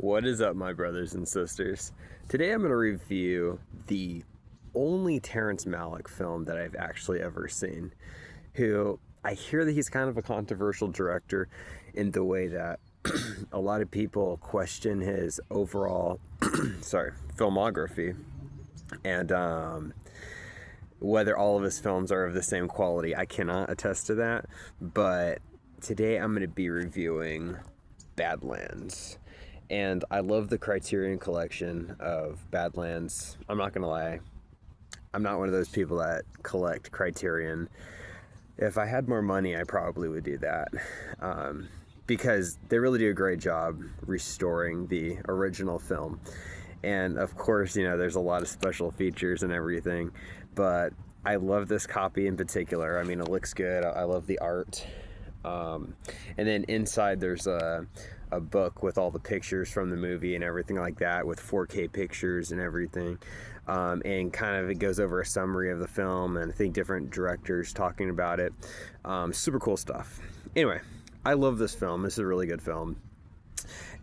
What is up, my brothers and sisters? Today I'm going to review the only Terrence Malick film that I've actually ever seen, who I hear that he's kind of a controversial director in the way that a lot of people question his overall filmography and whether all of his films are of the same quality. I cannot attest to that, but today I'm going to be reviewing Badlands. And I love the Criterion collection of Badlands. I'm not gonna lie, I'm not one of those people that collect Criterion. If I had more money, I probably would do that, because they really do a great job restoring the original film. And of course, you know, there's a lot of special features and everything, but I love this copy in particular. I mean, it looks good. I love the art. And then inside there's a book with all the pictures from the movie and everything like that, with 4K pictures and everything, and kind of it goes over a summary of the film and I think different directors talking about it. Super cool stuff. Anyway, I love this film. This is a really good film,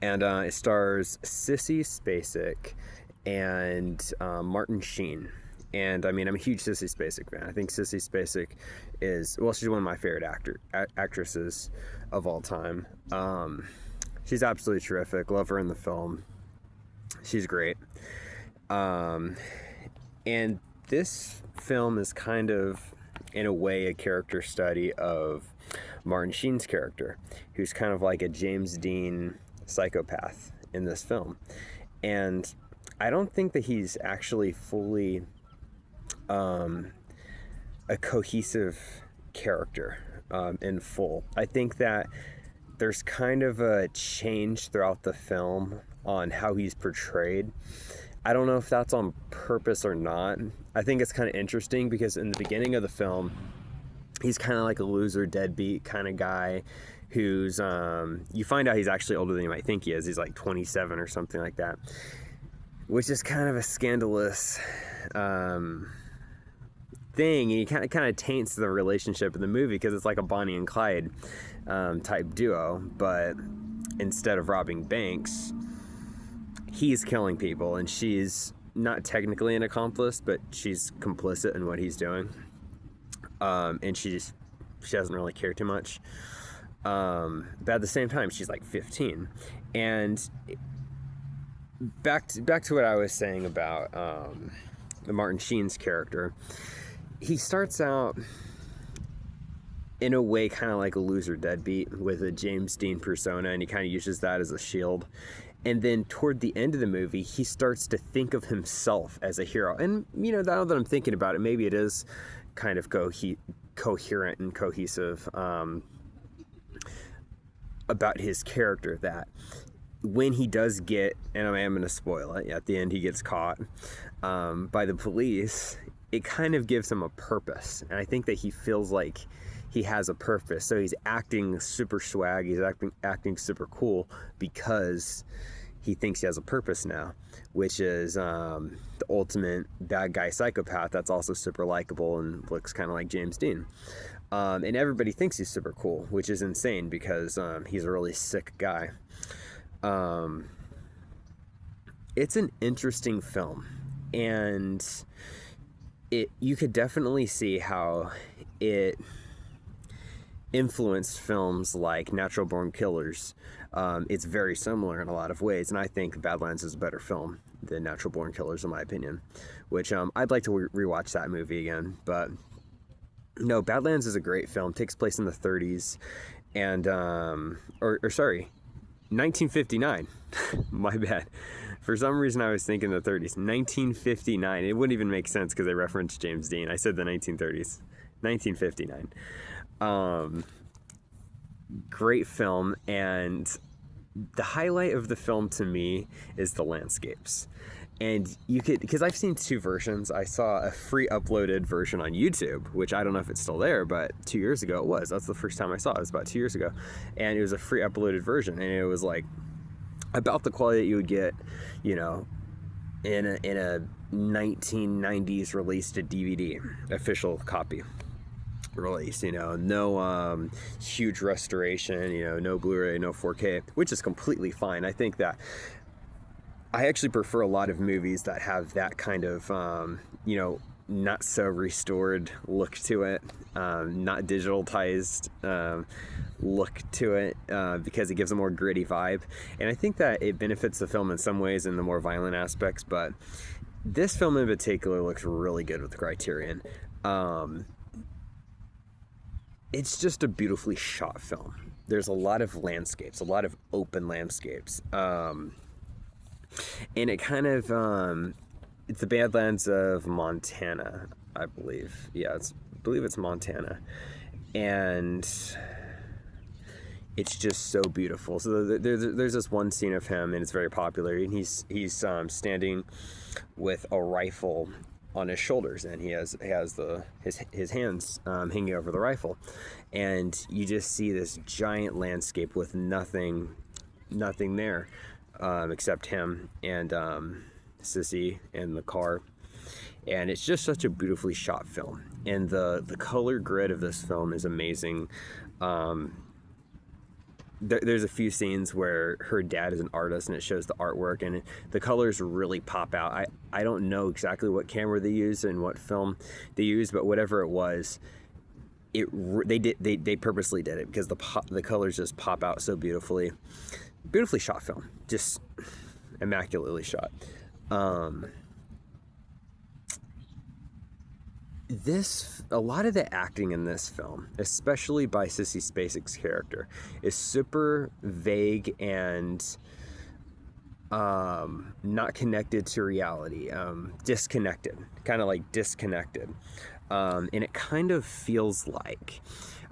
and it stars Sissy Spacek and Martin Sheen. And I mean, I'm a huge Sissy Spacek fan. I think Sissy Spacek is, well, she's one of my favorite actresses of all time. She's absolutely terrific. Love her in the film. She's great. And this film is kind of, in a way, a character study of Martin Sheen's character, who's kind of like a James Dean psychopath in this film. And I don't think that he's actually fully a cohesive character in full. I think that there's kind of a change throughout the film on how he's portrayed. I don't know if that's on purpose or not. I think it's kind of interesting because in the beginning of the film, he's kind of like a loser, deadbeat kind of guy who's, you find out he's actually older than you might think he is. He's like 27 or something like that, which is kind of a scandalous thing, and he kind of taints the relationship in the movie because it's like a Bonnie and Clyde type duo, but instead of robbing banks, he's killing people, and she's not technically an accomplice, but she's complicit in what he's doing, and she doesn't really care too much, but at the same time she's like 15. And back to what I was saying about the Martin Sheen's character. He starts out in a way kind of like a loser deadbeat with a James Dean persona, and he kind of uses that as a shield. And then toward the end of the movie, he starts to think of himself as a hero. And, you know, now that I'm thinking about it, maybe it is kind of coherent and cohesive about his character, that when he does get, and I am going to spoil it, at the end he gets caught by the police, it kind of gives him a purpose. And I think that he feels like he has a purpose. So he's acting super swag, he's acting super cool because he thinks he has a purpose now, which is the ultimate bad guy psychopath that's also super likable and looks kind of like James Dean. And everybody thinks he's super cool, which is insane because he's a really sick guy. It's an interesting film, and you could definitely see how it influenced films like Natural Born Killers. It's very similar in a lot of ways, and I think Badlands is a better film than Natural Born Killers, in my opinion, which I'd like to rewatch that movie again. But no, Badlands is a great film. It takes place in the 30s, and 1959. My bad. For some reason I was thinking the 30s. 1959. It wouldn't even make sense because they referenced James Dean. I said the 1930s. 1959. Great film, and the highlight of the film to me is the landscapes. And you could, because I've seen two versions. I saw a free uploaded version on YouTube, which I don't know if it's still there, but 2 years ago it was. That's the first time I saw it. It was about 2 years ago. And it was a free uploaded version, and it was like about the quality that you would get, you know, in a 1990s released DVD official copy release. You know, no huge restoration, you know, no Blu-ray, no 4K, which is completely fine. I think that I actually prefer a lot of movies that have that kind of, not so restored look to it, not digitalized look to it, because it gives a more gritty vibe. And I think that it benefits the film in some ways in the more violent aspects, but this film in particular looks really good with the Criterion. Um, it's just a beautifully shot film. There's a lot of landscapes, a lot of open landscapes. And it kind of it's the Badlands of Montana, I believe. Yeah, I believe it's Montana, and it's just so beautiful. So there's this one scene of him, and it's very popular. And he's standing with a rifle on his shoulders, and he has his hands hanging over the rifle, and you just see this giant landscape with nothing there, except him and Sissy and the car. And it's just such a beautifully shot film, and the color grid of this film is amazing. There's a few scenes where her dad is an artist, and it shows the artwork, and the colors really pop out. I don't know exactly what camera they used and what film they used, but whatever it was, they purposely did it because the colors just pop out so beautifully. Beautifully shot film, just immaculately shot. A lot of the acting in this film, especially by Sissy Spacek's character, is super vague and not connected to reality, disconnected, kind of like disconnected. And it kind of feels like,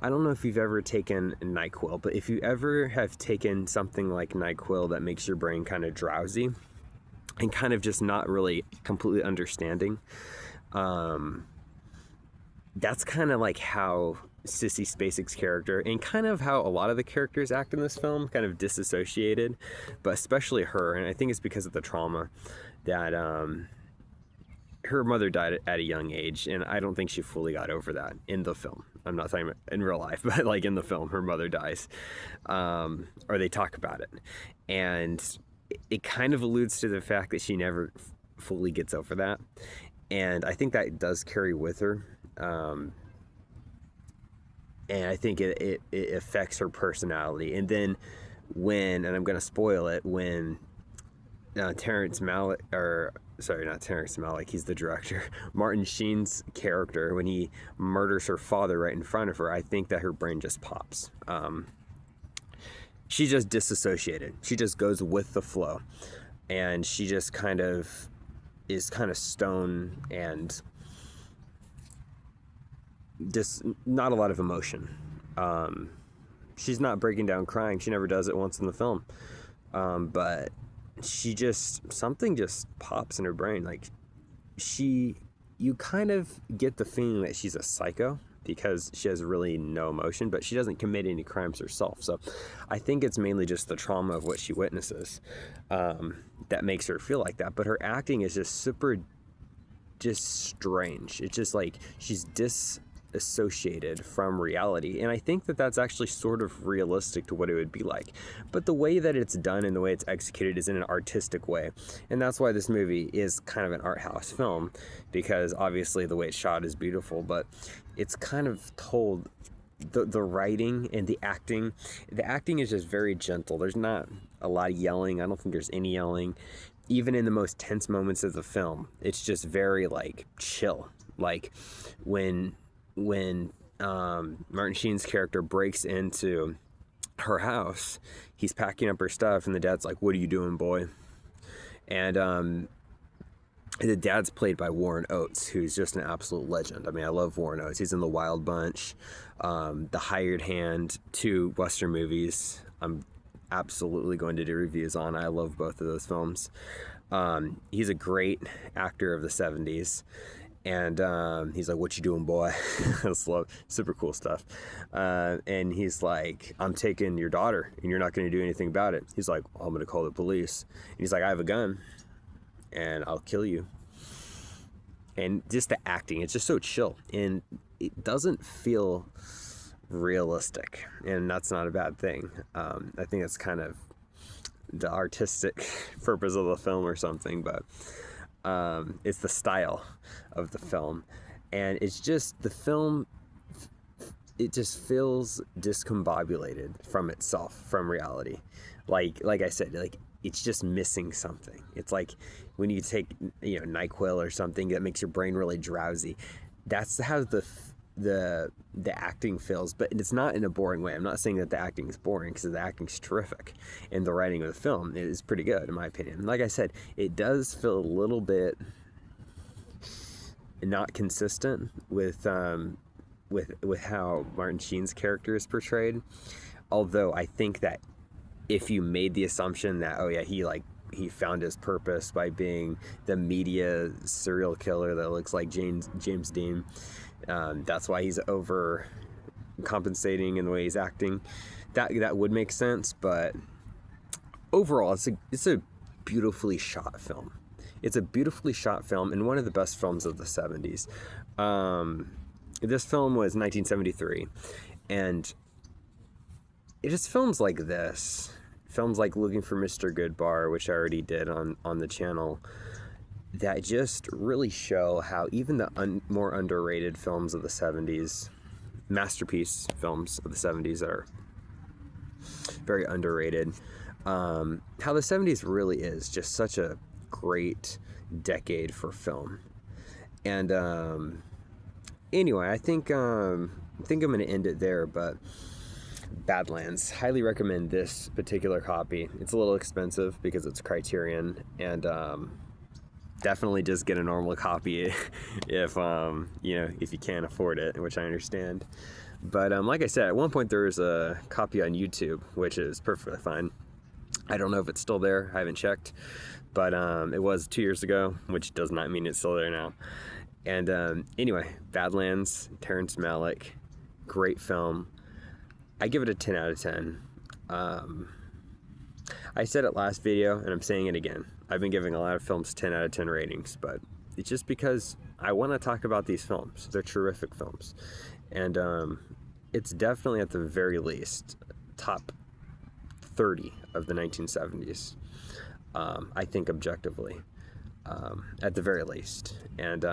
I don't know if you've ever taken NyQuil, but if you ever have taken something like NyQuil that makes your brain kind of drowsy and kind of just not really completely understanding, that's kind of like how Sissy Spacek's character, and kind of how a lot of the characters act in this film, kind of disassociated, but especially her. And I think it's because of the trauma that her mother died at a young age, and I don't think she fully got over that in the film. I'm not talking about in real life, but like in the film, her mother dies, or they talk about it, and it kind of alludes to the fact that she never fully gets over that, and I think that does carry with her. And I think it affects her personality. And then and I'm going to spoil it, when Terrence Malick, or sorry, not Terrence Malick, he's the director, Martin Sheen's character, when he murders her father right in front of her, I think that her brain just pops. She just disassociated. She just goes with the flow. And she just kind of is kind of stone and just not a lot of emotion. She's not breaking down crying. She never does it once in the film. But something just pops in her brain. Like you kind of get the feeling that she's a psycho because she has really no emotion, but she doesn't commit any crimes herself. So I think it's mainly just the trauma of what she witnesses that makes her feel like that. But her acting is just just strange. It's just like she's disassociated from reality, and I think that that's actually sort of realistic to what it would be like, but the way that it's done and the way it's executed is in an artistic way, and that's why this movie is kind of an art house film, because obviously the way it's shot is beautiful, but it's kind of told, the writing and the acting is just very gentle. There's not a lot of yelling. I don't think there's any yelling. Even in the most tense moments of the film, it's just very like chill. Like when Martin Sheen's character breaks into her house, he's packing up her stuff, and the dad's like, "What are you doing, boy?" And the dad's played by Warren Oates, who's just an absolute legend. I mean, I love Warren Oates. He's in The Wild Bunch, The Hired Hand, 2 Western movies I'm absolutely going to do reviews on. I love both of those films. He's a great actor of the 70s. And he's like, "What you doing, boy?" That's super cool stuff. And he's like, "I'm taking your daughter, and you're not going to do anything about it." He's like, "I'm going to call the police." And he's like, "I have a gun, and I'll kill you." And just the acting, it's just so chill, and it doesn't feel realistic, and that's not a bad thing. I think that's kind of the artistic purpose of the film or something, but it's the style of the film, and it's just the film. It just feels discombobulated from itself, from reality. Like I said, like it's just missing something. It's like when you take NyQuil or something that makes your brain really drowsy. That's how the acting feels, but it's not in a boring way. I'm not saying that the acting is boring, because the acting's terrific, and the writing of the film is pretty good in my opinion. Like I said, it does feel a little bit not consistent with how Martin Sheen's character is portrayed. Although I think that if you made the assumption that he found his purpose by being the media serial killer that looks like James Dean, that's why he's over compensating in the way he's acting, that would make sense. But overall, it's a beautifully shot film. It's a beautifully shot film, and one of the best films of the 70s. This film was 1973, and it is films like this, films like Looking for Mr. Goodbar, which I already did on the channel, that just really show how even the more underrated films of the 70s, masterpiece films of the 70s that are very underrated, how the 70s really is just such a great decade for film. And anyway, I think I'm going to end it there, but Badlands, highly recommend this particular copy. It's a little expensive because it's Criterion, and definitely just get a normal copy if you can't afford it, which I understand. But like I said, at one point there was a copy on YouTube, which is perfectly fine. I don't know if it's still there. I haven't checked, but it was 2 years ago, which does not mean it's still there now. And anyway, Badlands, Terrence Malick, great film. I give it a 10 out of 10. I said it last video, and I'm saying it again. I've been giving a lot of films 10 out of 10 ratings, but it's just because I want to talk about these films. They're terrific films. And it's definitely, at the very least, top 30 of the 1970s. I think objectively, at the very least. And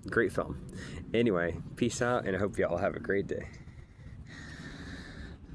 great film. Anyway, peace out, and I hope you all have a great day.